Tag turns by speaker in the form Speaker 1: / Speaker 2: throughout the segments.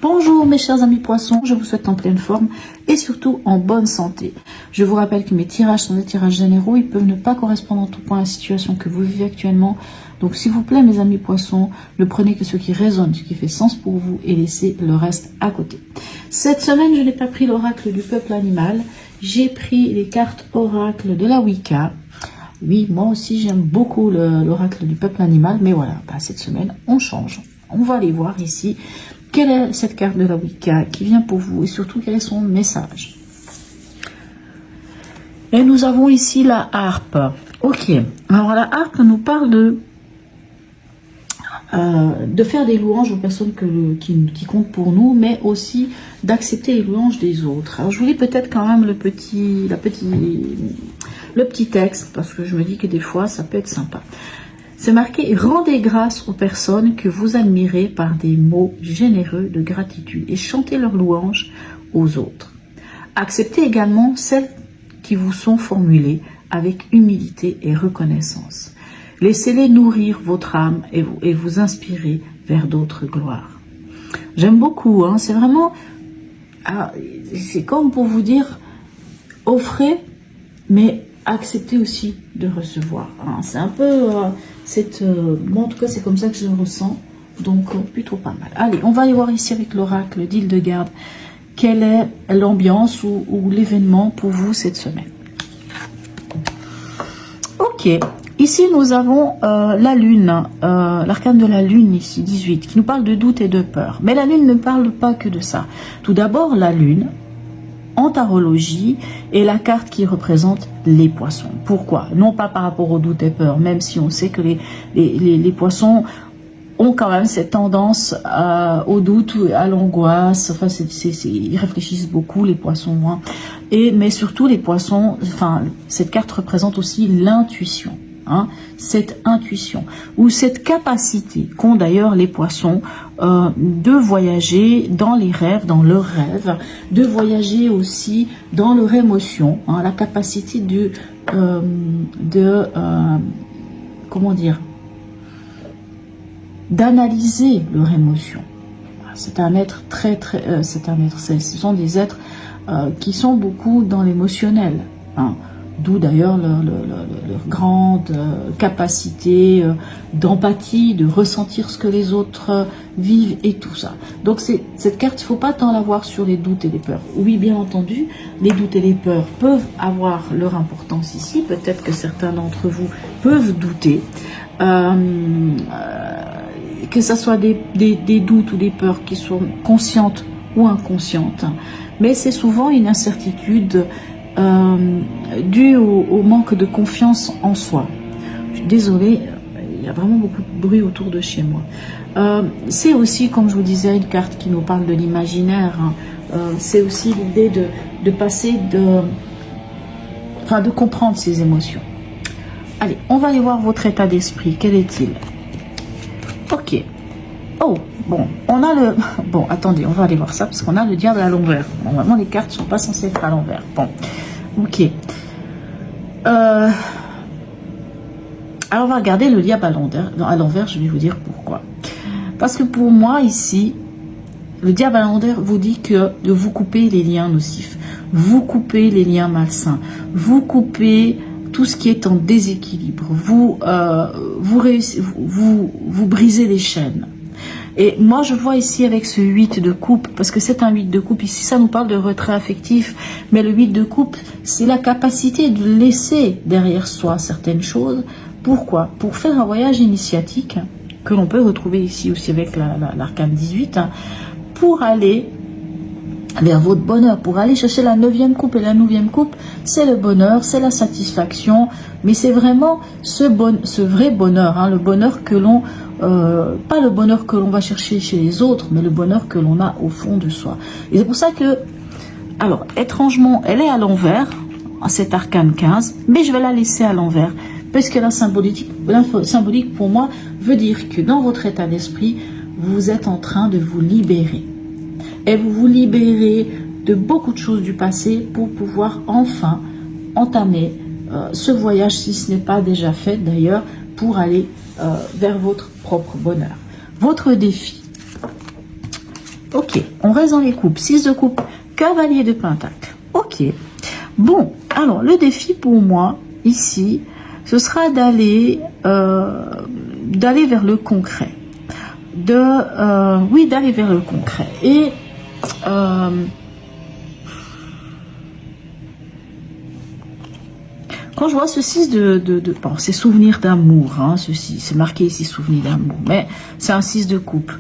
Speaker 1: Bonjour mes chers amis poissons, je vous souhaite en pleine forme et surtout en bonne santé. Je vous rappelle que mes tirages sont des tirages généraux, ils peuvent ne pas correspondre en tout point à la situation que vous vivez actuellement. Donc s'il vous plaît mes amis poissons, ne prenez que ce qui résonne, ce qui fait sens pour vous et laissez le reste à côté. Cette semaine je n'ai pas pris l'oracle du peuple animal, j'ai pris les cartes oracle de la Wicca. Oui, moi aussi j'aime beaucoup l'oracle du peuple animal, mais voilà, cette semaine on change. On va aller voir ici quelle est cette carte de la Wicca qui vient pour vous et surtout quel est son message. Et nous avons ici la harpe. Ok, alors la harpe nous parle de faire des louanges aux personnes qui comptent pour nous, mais aussi d'accepter les louanges des autres. Alors je vous lis peut-être quand même le petit texte, parce que je me dis que des fois ça peut être sympa. C'est marqué « Rendez grâce aux personnes que vous admirez par des mots généreux de gratitude et chantez leurs louanges aux autres. Acceptez également celles qui vous sont formulées avec humilité et reconnaissance. Laissez-les nourrir votre âme et vous inspirer vers d'autres gloires. » J'aime beaucoup, hein, c'est vraiment... c'est comme pour vous dire, offrez, mais acceptez aussi de recevoir. Hein. C'est un peu... moi en tout cas c'est comme ça que je le ressens, donc plutôt pas mal. Allez, on va aller voir ici avec l'oracle d'Hildegarde quelle est l'ambiance ou l'événement pour vous cette semaine. Ok, ici nous avons la lune, l'arcane de la lune ici 18 qui nous parle de doute et de peur, mais la lune ne parle pas que de ça. Tout d'abord la lune en tarologie est la carte qui représente les poissons. Pourquoi? Non pas par rapport au doute et peur, même si on sait que les poissons ont quand même cette tendance au doute, à l'angoisse. Enfin, ils réfléchissent beaucoup, les poissons. Hein. Mais surtout, les poissons, cette carte représente aussi l'intuition. Hein, cette intuition ou cette capacité qu'ont d'ailleurs les poissons de voyager dans les rêves, dans leurs rêves, de voyager aussi dans leur émotion, hein, la capacité comment dire, d'analyser leur émotion. C'est un être ce sont des êtres qui sont beaucoup dans l'émotionnel. Hein. D'où d'ailleurs leur grande capacité d'empathie, de ressentir ce que les autres vivent et tout ça. Donc cette carte, il ne faut pas tant la voir sur les doutes et les peurs. Oui, bien entendu, les doutes et les peurs peuvent avoir leur importance ici. Peut-être que certains d'entre vous peuvent douter. Que ce soit des doutes ou des peurs qui sont conscientes ou inconscientes. Mais c'est souvent une incertitude dû au manque de confiance en soi. Je suis désolée, il y a vraiment beaucoup de bruit autour de chez moi. C'est aussi, comme je vous disais, une carte qui nous parle de l'imaginaire. Hein. C'est aussi l'idée de passer de comprendre ses émotions. Allez, on va aller voir votre état d'esprit. Quel est-il? Ok. Oh, bon, on a le... Bon, attendez, on va aller voir ça parce qu'on a le diable à l'envers. Normalement, les cartes ne sont pas censées être à l'envers. Bon, ok. Alors, on va regarder le diable à l'envers. Je vais vous dire pourquoi. Parce que pour moi, ici, le diable à l'envers vous dit que de vous couper les liens nocifs, vous coupez les liens malsains, vous coupez tout ce qui est en déséquilibre, vous brisez les chaînes. Et moi, je vois ici avec ce 8 de coupe, parce que c'est un 8 de coupe, ici ça nous parle de retrait affectif, mais le 8 de coupe, c'est la capacité de laisser derrière soi certaines choses. Pourquoi? Pour faire un voyage initiatique, que l'on peut retrouver ici aussi avec l'arcane 18, hein, pour aller vers votre bonheur, pour aller chercher la 9e coupe. Et la 9e coupe, c'est le bonheur, c'est la satisfaction, mais c'est vraiment ce vrai bonheur, hein, le bonheur que l'on... pas le bonheur que l'on va chercher chez les autres, mais le bonheur que l'on a au fond de soi. Et c'est pour ça que, alors, étrangement, elle est à l'envers, cette arcane 15, mais je vais la laisser à l'envers, parce que la symbolique pour moi veut dire que dans votre état d'esprit, vous êtes en train de vous libérer. Et vous vous libérez de beaucoup de choses du passé pour pouvoir enfin entamer ce voyage, si ce n'est pas déjà fait d'ailleurs, pour aller vers votre propre bonheur. Votre défi, Ok, on reste dans les coupes. 6 de coupe, cavalier de pentacle. Ok. Bon, alors le défi pour moi, ici, ce sera d'aller vers le concret. Oui, d'aller vers le concret. Et quand je vois ce 6 bon, c'est souvenir d'amour, hein, ceci, c'est marqué ici souvenir d'amour, mais c'est un 6 de coupe.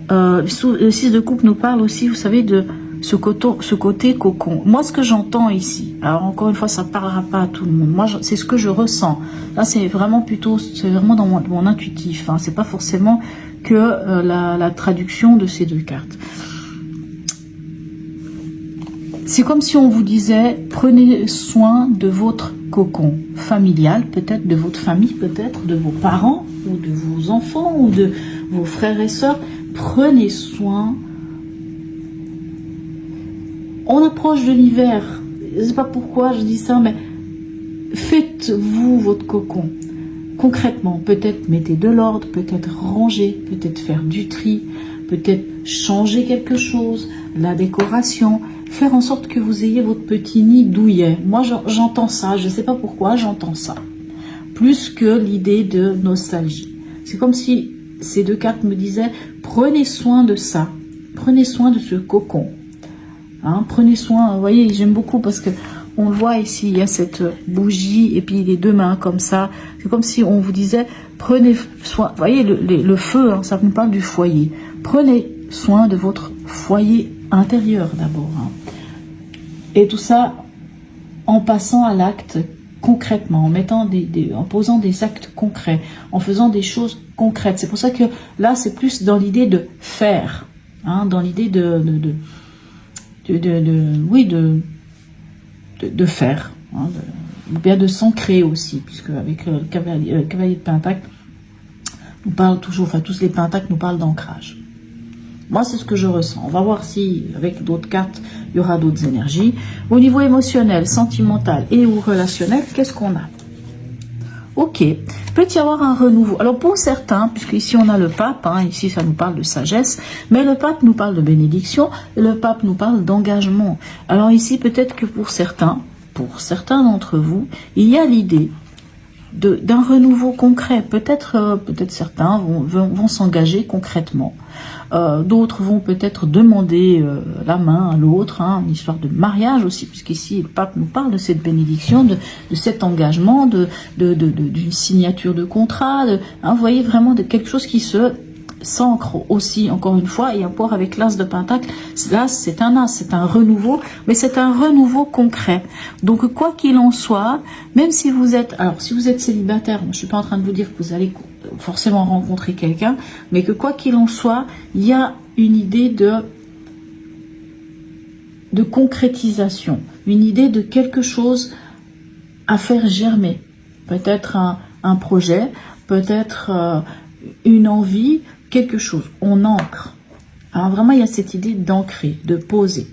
Speaker 1: Le 6 de coupe nous parle aussi, vous savez, de ce côté cocon. Moi, ce que j'entends ici, alors encore une fois, ça ne parlera pas à tout le monde. Moi, c'est ce que je ressens. Là, c'est vraiment dans mon intuitif. Hein. C'est pas forcément que la traduction de ces deux cartes. C'est comme si on vous disait, prenez soin de votre cocon familial, peut-être de votre famille, peut-être de vos parents, ou de vos enfants, ou de vos frères et sœurs. Prenez soin. On approche de l'hiver. Je ne sais pas pourquoi je dis ça, mais faites-vous votre cocon. Concrètement, peut-être mettez de l'ordre, peut-être ranger, peut-être faire du tri, peut-être changer quelque chose, la décoration, faire en sorte que vous ayez votre petit nid douillet. Moi, j'entends ça, je ne sais pas pourquoi, j'entends ça. Plus que l'idée de nostalgie. C'est comme si ces deux cartes me disaient, prenez soin de ça, prenez soin de ce cocon. Hein, prenez soin, vous voyez, j'aime beaucoup parce que on le voit ici, il y a cette bougie et puis les deux mains comme ça. C'est comme si on vous disait, prenez soin, vous voyez le feu, hein, ça nous parle du foyer. Prenez soin de votre foyer intérieur d'abord. Hein. Et tout ça en passant à l'acte concrètement, en posant des actes concrets, en faisant des choses concrètes. C'est pour ça que là, c'est plus dans l'idée de faire, hein, dans l'idée de faire, hein, ou bien de s'ancrer aussi, puisque avec le cavalier de pentacle nous parle toujours, enfin tous les pentacles nous parlent d'ancrage. Moi, c'est ce que je ressens. On va voir si, avec d'autres cartes, il y aura d'autres énergies. Au niveau émotionnel, sentimental et ou relationnel, qu'est-ce qu'on a? Ok, peut y avoir un renouveau. Alors pour certains, puisque ici on a le pape, hein, ici ça nous parle de sagesse, mais le pape nous parle de bénédiction, et le pape nous parle d'engagement. Alors ici peut-être que pour certains d'entre vous, il y a l'idée d'un renouveau concret. Peut-être certains vont s'engager concrètement. D'autres vont peut-être demander la main à l'autre, hein, une histoire de mariage aussi, puisqu'ici le pape nous parle de cette bénédiction, de cet engagement, d'une signature de contrat, hein, vous voyez vraiment de quelque chose qui s'ancre aussi, encore une fois, et rapport avec l'as de pentacle. Là, c'est un as, c'est un renouveau, mais c'est un renouveau concret. Donc, quoi qu'il en soit, même si vous êtes, alors, si vous êtes célibataire, je ne suis pas en train de vous dire que vous allez forcément rencontrer quelqu'un, mais que quoi qu'il en soit, il y a une idée de concrétisation, une idée de quelque chose à faire germer. Peut-être un projet, peut-être une envie, quelque chose. On ancre. Alors vraiment, il y a cette idée d'ancrer, de poser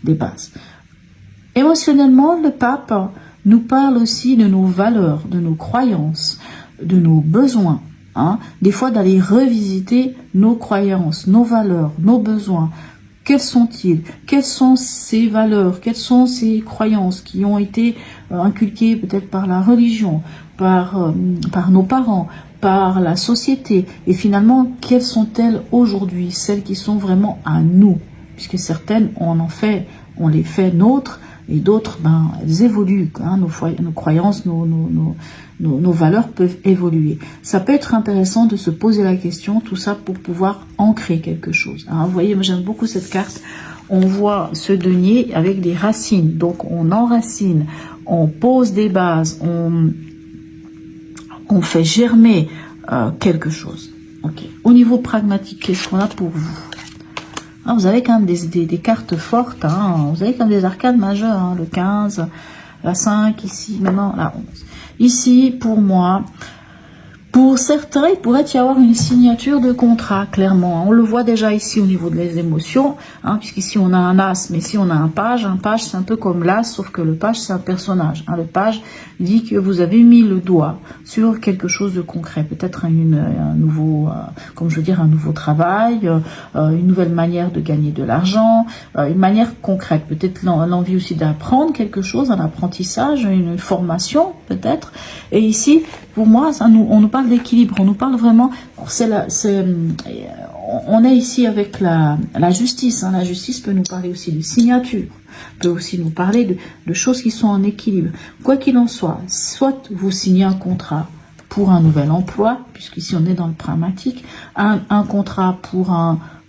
Speaker 1: des bases. Émotionnellement, le pape nous parle aussi de nos valeurs, de nos croyances, de nos besoins. Hein, des fois, d'aller revisiter nos croyances, nos valeurs, nos besoins. Quels sont-ils? Quelles sont ces valeurs? Quelles sont ces croyances qui ont été inculquées peut-être par la religion, par nos parents, par la société? Et finalement, quelles sont-elles aujourd'hui? Celles qui sont vraiment à nous. Puisque certaines, on les fait nôtres, et d'autres, elles évoluent. Hein, nos croyances, nos valeurs peuvent évoluer. Ça peut être intéressant de se poser la question, tout ça pour pouvoir ancrer quelque chose. Hein, vous voyez, moi j'aime beaucoup cette carte. On voit ce denier avec des racines. Donc on enracine, on pose des bases, on fait germer quelque chose. Okay. Au niveau pragmatique, qu'est-ce qu'on a pour vous? Ah, vous avez quand même des cartes fortes. Hein. Vous avez quand même des arcades majeures. Hein. Le 15, la 5, ici, maintenant la 11. Ici, pour moi, Pour certains, il pourrait y avoir une signature de contrat, clairement. On le voit déjà ici au niveau des émotions, hein, puisqu'ici on a un as, mais ici on a un page. Un page, c'est un peu comme l'as, sauf que le page, c'est un personnage. Hein. Le page dit que vous avez mis le doigt sur quelque chose de concret. Peut-être un nouveau, comme je veux dire, un nouveau travail, une nouvelle manière de gagner de l'argent, une manière concrète. Peut-être l'envie aussi d'apprendre quelque chose, un apprentissage, une formation, peut-être. Et ici, pour moi, on nous parle d'équilibre, on nous parle vraiment, on est ici avec la justice, hein. La justice peut nous parler aussi de signature, peut aussi nous parler de choses qui sont en équilibre. Quoi qu'il en soit, soit vous signez un contrat pour un nouvel emploi, puisqu'ici on est dans le pragmatique, un contrat pour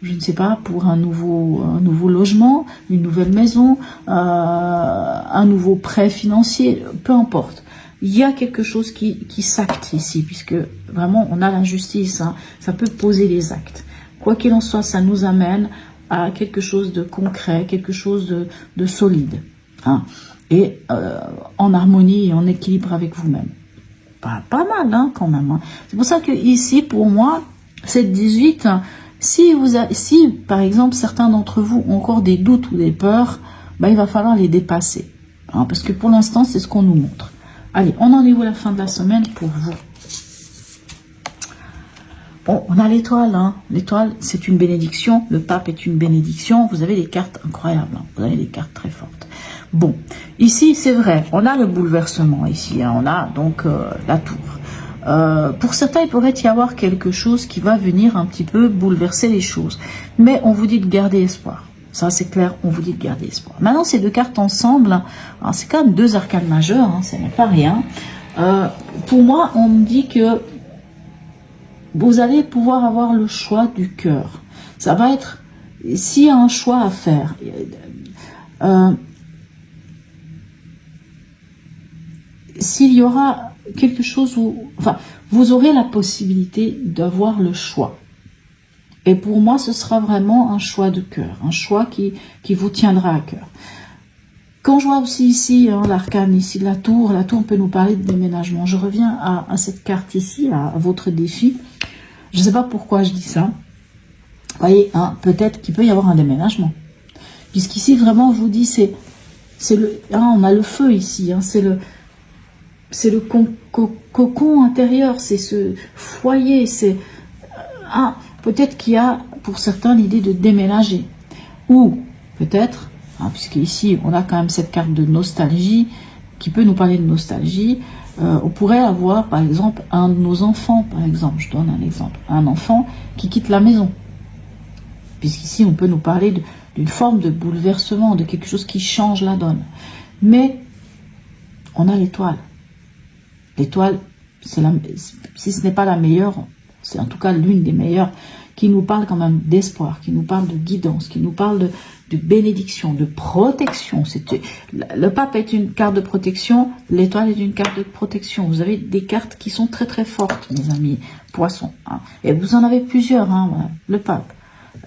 Speaker 1: je ne sais pas, pour un nouveau logement, une nouvelle maison, un nouveau prêt financier, peu importe. Il y a quelque chose qui s'acte ici, puisque vraiment on a la justice, hein, ça peut poser les actes. Quoi qu'il en soit, ça nous amène à quelque chose de concret, quelque chose de solide, hein, et en harmonie et en équilibre avec vous-même. Pas mal, hein, quand même. Hein. C'est pour ça que ici, pour moi, cette 18, si par exemple certains d'entre vous ont encore des doutes ou des peurs, ben, il va falloir les dépasser, hein, parce que pour l'instant, c'est ce qu'on nous montre. Allez, on en est où la fin de la semaine pour vous? Bon, on a l'étoile, hein. L'étoile, c'est une bénédiction. Le pape est une bénédiction. Vous avez des cartes incroyables, hein. Vous avez des cartes très fortes. Bon, ici, c'est vrai, on a le bouleversement ici, hein. On a donc la tour. Pour certains, il pourrait y avoir quelque chose qui va venir un petit peu bouleverser les choses. Mais on vous dit de garder espoir. Ça, c'est clair, on vous dit de garder espoir. Maintenant, ces deux cartes ensemble, c'est quand même deux arcanes majeures, hein, ce n'est pas rien. Pour moi, on me dit que vous allez pouvoir avoir le choix du cœur. Ça va être, s'il y a un choix à faire, s'il y aura quelque chose où, enfin, vous aurez la possibilité d'avoir le choix. Et pour moi, ce sera vraiment un choix de cœur, un choix qui vous tiendra à cœur. Quand je vois aussi ici, hein, l'arcane ici de la tour peut nous parler de déménagement. Je reviens à cette carte ici, à votre défi. Je ne sais pas pourquoi je dis ça. Vous voyez, hein, peut-être qu'il peut y avoir un déménagement. Puisqu'ici, vraiment, je vous dis, c'est le, hein, on a le feu ici, hein, c'est le cocon intérieur, c'est ce foyer, c'est... peut-être qu'il y a pour certains l'idée de déménager. Ou peut-être, hein, puisque ici on a quand même cette carte de nostalgie qui peut nous parler de nostalgie, on pourrait avoir par exemple un de nos enfants, par exemple, je donne un exemple, un enfant qui quitte la maison. Puisqu'ici on peut nous parler d'une forme de bouleversement, de quelque chose qui change la donne. Mais on a l'étoile. L'étoile, si ce n'est pas la meilleure, c'est en tout cas l'une des meilleures, qui nous parle quand même d'espoir, qui nous parle de guidance, qui nous parle de bénédiction, de protection. Le pape est une carte de protection, l'étoile est une carte de protection. Vous avez des cartes qui sont très très fortes, mes amis poissons. Hein. Et vous en avez plusieurs, hein, voilà. Le pape,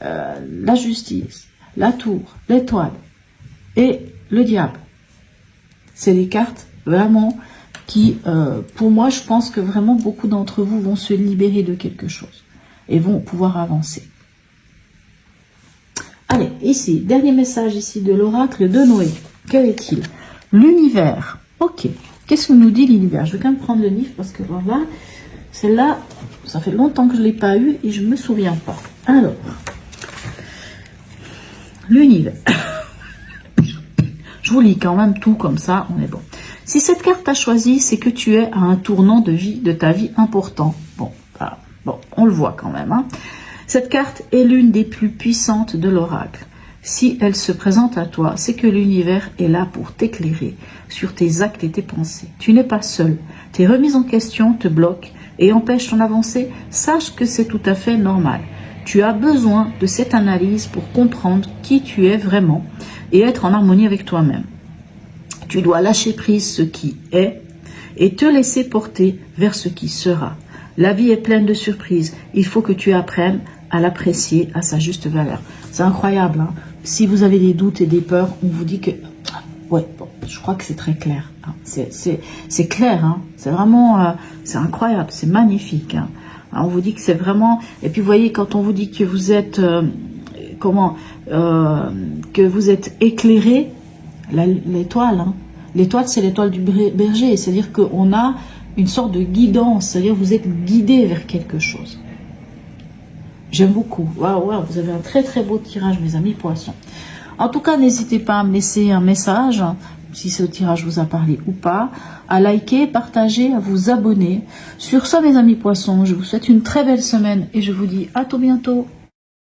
Speaker 1: la justice, la tour, l'étoile et le diable. C'est des cartes vraiment qui, pour moi, je pense que vraiment beaucoup d'entre vous vont se libérer de quelque chose et vont pouvoir avancer. Allez, ici, dernier message ici de l'oracle de Noé. Quel est-il? L'univers. Ok. Qu'est-ce que nous dit l'univers? Je vais quand même prendre le livre parce que voilà, celle-là, ça fait longtemps que je ne l'ai pas eu et je ne me souviens pas. Alors, l'univers. Je vous lis quand même tout comme ça, on est bon. Si cette carte t'a choisi, c'est que tu es à un tournant de ta vie important. Bon, on le voit quand même. Hein. Cette carte est l'une des plus puissantes de l'oracle. Si elle se présente à toi, c'est que l'univers est là pour t'éclairer sur tes actes et tes pensées. Tu n'es pas seul. Tes remises en question te bloquent et empêchent ton avancée. Sache que c'est tout à fait normal. Tu as besoin de cette analyse pour comprendre qui tu es vraiment et être en harmonie avec toi-même. Tu dois lâcher prise ce qui est et te laisser porter vers ce qui sera. La vie est pleine de surprises. Il faut que tu apprennes à l'apprécier à sa juste valeur. C'est incroyable. Hein. Si vous avez des doutes et des peurs, on vous dit que... Ouais, bon, Je crois que c'est très clair. Hein. C'est clair. Hein. C'est vraiment... c'est incroyable. C'est magnifique. Hein. On vous dit que c'est vraiment... Et puis, vous voyez, quand on vous dit que vous êtes... que vous êtes éclairé, l'étoile... Hein. L'étoile, c'est l'étoile du berger. C'est-à-dire qu'on a une sorte de guidance. C'est-à-dire que vous êtes guidé vers quelque chose. J'aime beaucoup. Waouh, waouh, vous avez un très très beau tirage, mes amis poissons. En tout cas, n'hésitez pas à me laisser un message, si ce tirage vous a parlé ou pas, à liker, partager, à vous abonner. Sur ce, mes amis poissons, je vous souhaite une très belle semaine et je vous dis à tout bientôt.